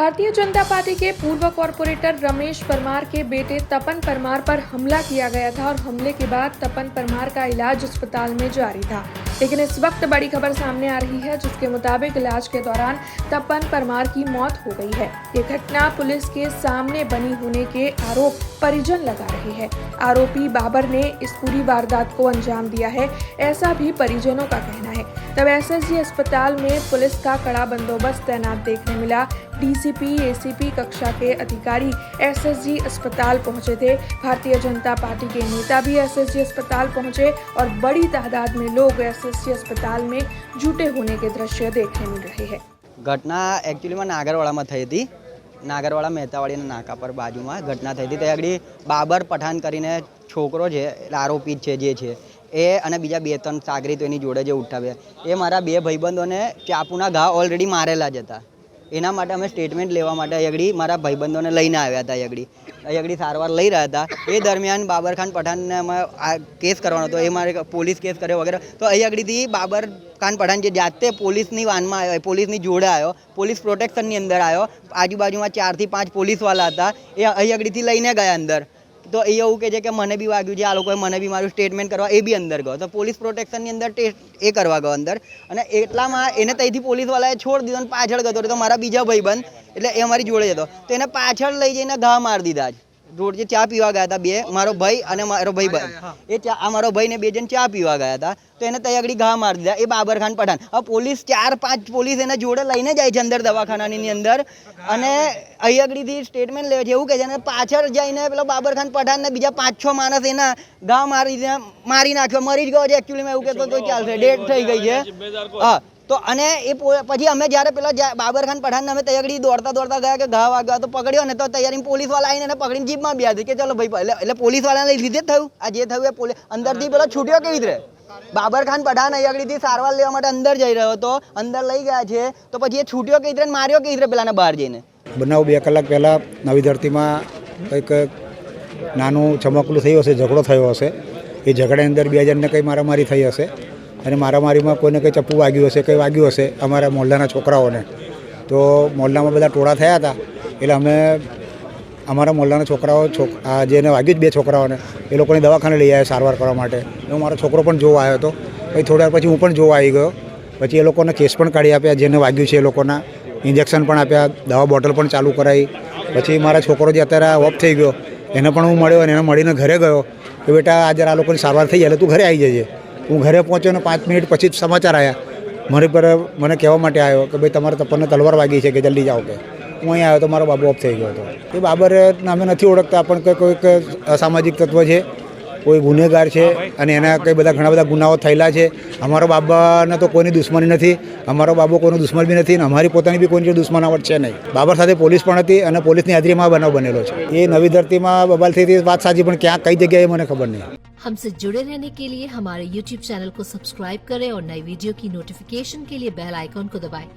Bharatiya Janata party के पूर्व corporator Ramesh Parmar के बेटे तपन परमार पर हमला किया गया था और हमले के बाद तपन परमार का इलाज अस्पताल में जारी था। लेकिन इस वक्त बड़ी खबर सामने आ रही है जिसके मुताबिक इलाज के दौरान तपन परमार की मौत हो गई है। ये घटना पुलिस के सामने बनी होने के आरोप परिजन लगा रहे हैं। आरोपी बाबर ने इस पूरी वारदात को अंजाम दिया है, ऐसा भी परिजनों का कहना है। तब एसएसजी अस्पताल में पुलिस का कड़ा बंदोबस्त तैनात देखने मिला। डीसीपी एसीपी कक्षा के अधिकारी एसएसजी अस्पताल पहुंचे थे। भारतीय जनता पार्टी के नेता भी एसएसजी अस्पताल पहुंचे और बड़ी तादाद में लोग एसएसजी अस्पताल में जुटे होने के दृश्य देखने मिल रहे हैं। घटना एक्चुअली में नागरवाड़ा में थई थी। नागरवाड़ा મહેતાવાડીના નાકા પર બાજુમાં ઘટના થઈ હતી। ત્યાં આગળ બાબર પઠાણ કરીને છોકરો છે, આરોપી છે જે છે એ અને બીજા બે ત્રણ સાગરીતો એની જોડે જે ઉઠાવ્યા એ મારા બે ભાઈબંધોને ચાકુના ઘા ઓલરેડી મારેલા જ હતા। એના માટે અમે સ્ટેટમેન્ટ લેવા માટે આગળ મારા ભાઈબંધોને લઈને આવ્યા હતા। આગળ સારવાર લઈ રહ્યા હતા। એ દરમિયાન બાબર ખાન પઠાણને અમે કેસ કરવાનો હતો, એ મારે પોલીસ કેસ કર્યો વગેરે। તો અહીં આગળથી બાબર ખાન પઠાણ જે જાતે પોલીસની વાનમાં આવ્યો, પોલીસની જોડે આવ્યો, પોલીસ પ્રોટેક્શનની અંદર આવ્યો। આજુબાજુમાં 4 થી 5 પોલીસવાળા હતા, એ અહીં આગળથી લઈને ગયા અંદર। तो ये એવું કહે છે કે મને બી વાગ્યું છે, આ લોકોએ મને બી મારું સ્ટેટમેન્ટ કરવા એ બી અંદર ગયો। તો પોલીસ પ્રોટેક્શનની અંદર ટેસ્ટ એ કરવા ગયો અંદર અને એટલામાં એને ત્યાંથી પોલીસવાળાએ છોડી દીધો અને પાછળ ગયો। તો મારા બીજા ભાઈબંધ એટલે એ અમારી જોડે જ હતો, તો એને પાછળ લઈ જઈને ઘા મારી દીધા જ। રોડ જે ચા પીવા ગયા હતા બે, મારો ભાઈ અને મારો ભાઈબંધ, એ ચા આ મારો ભાઈ ને બે જણ ચા પીવા ગયા હતા, તો એને ત્યાં આગળ ઘા મારી દીધા। એ બાબર ખાન પઠાણ હવે પોલીસ 4-5 પોલીસ એને જોડે લઈને જાય છે અંદર દવાખાનાની અંદર અને અહીં આગળથી સ્ટેટમેન્ટ લે છે। એવું કહે છે અને પાછળ જઈને પેલો બાબર ખાન પઠાણ ને બીજા 5-6 માણસ એના ઘા મારી નાખ્યો, મરી જ ગયો છે એકચ્યુઅલીમાં। એવું કહેતો તો ચાલશે, ડેડ થઈ ગઈ છે। હા તો અને એ પછી અમે જ્યારે પેલા બાબર ખાન પઠાણને અમે તૈયારી દોડતા ગયા કે ઘા વાગ્યા તો પકડ્યો ને, તો તૈયારી પોલીસવાળા આવીને એને પકડીને જીપમાં બેસી દીધી કે ચલો ભાઈ, એટલે પોલીસવાળાને લીધે જ થયું। આ જે થયું એ પોલીસ અંદરથી પેલો છૂટ્યો કેવી રીતે? બાબર ખાન પઠાણ અહીં આગળથી સારવાર લેવા માટે અંદર જઈ રહ્યો હતો, અંદર લઈ ગયા છે, તો પછી એ છૂટ્યો કેવી રીતે, માર્યો કેવી રીતે પેલાને બહાર જઈને? બનાવ 2 કલાક પહેલાં નવી ધરતીમાં કંઈક નાનું ચમકલું થયું હશે, ઝઘડો થયો હશે। એ ઝઘડાની અંદર 2 જણને કંઈ મારામારી થઈ હશે અને મારામારીમાં કોઈને કંઈ ચપ્પુ વાગ્યું હશે, કંઈ વાગ્યું હશે અમારા મોહલ્લાના છોકરાઓને। તો મોહલ્લામાં બધા ટોળા થયા હતા, એટલે અમે અમારા મોહલ્લાના છોકરાઓ જેને વાગ્યું જ 2 છોકરાઓને એ લોકોને દવાખાને લઈ આવ્યા સારવાર કરવા માટે। હું મારો છોકરો પણ જોવા આવ્યો હતો, પછી થોડી વાર પછી હું પણ જોવા આવી ગયો। પછી એ લોકોને કેસ પણ કાઢી આપ્યા, જેને વાગ્યું છે એ લોકોના ઇન્જેક્શન પણ આપ્યા, દવા બોટલ પણ ચાલુ કરાવી। પછી મારા છોકરો જે અત્યારે ઓફ થઈ ગયો એને પણ હું મળ્યો અને એને મળીને ઘરે ગયો કે બેટા આજે આ લોકોની સારવાર થઈ જાય એટલે તું ઘરે આવી જજે। હું ઘરે પહોંચ્યો ને 5 મિનિટ પછી જ સમાચાર આવ્યા મારી પર, મને કહેવા માટે આવ્યો કે ભાઈ તમારે તપનને તલવાર વાગી છે કે જલ્દી જાઓ કે। હું અહીં આવ્યો તો મારો બાબુ ઓફ થઈ ગયો હતો। એ બાબરને અમે નથી ઓળખતા, પણ કોઈક અસામાજિક તત્વ છે, કોઈ ગુનેગાર છે અને એના કંઈ ઘણા બધા ગુનાઓ થયેલા છે। અમારો બાબાને તો કોઈની દુશ્મની નથી, અમારો બાબો કોઈનો દુશ્મન બી નથી અને અમારી પોતાની બી કોઈની દુશ્મનાવટ છે નહીં। બાબર સાથે પોલીસ પણ હતી અને પોલીસની હાજરીમાં બનાવ બનેલો છે। એ નવી ધરતીમાં બબાલથી વાત સાચી, પણ ક્યાં કઈ જગ્યાએ મને ખબર નહીં। हमसे जुड़े रहने के लिए हमारे YouTube चैनल को सब्सक्राइब करें और नई वीडियो की नोटिफिकेशन के लिए बेल आइकॉन को दबाएं।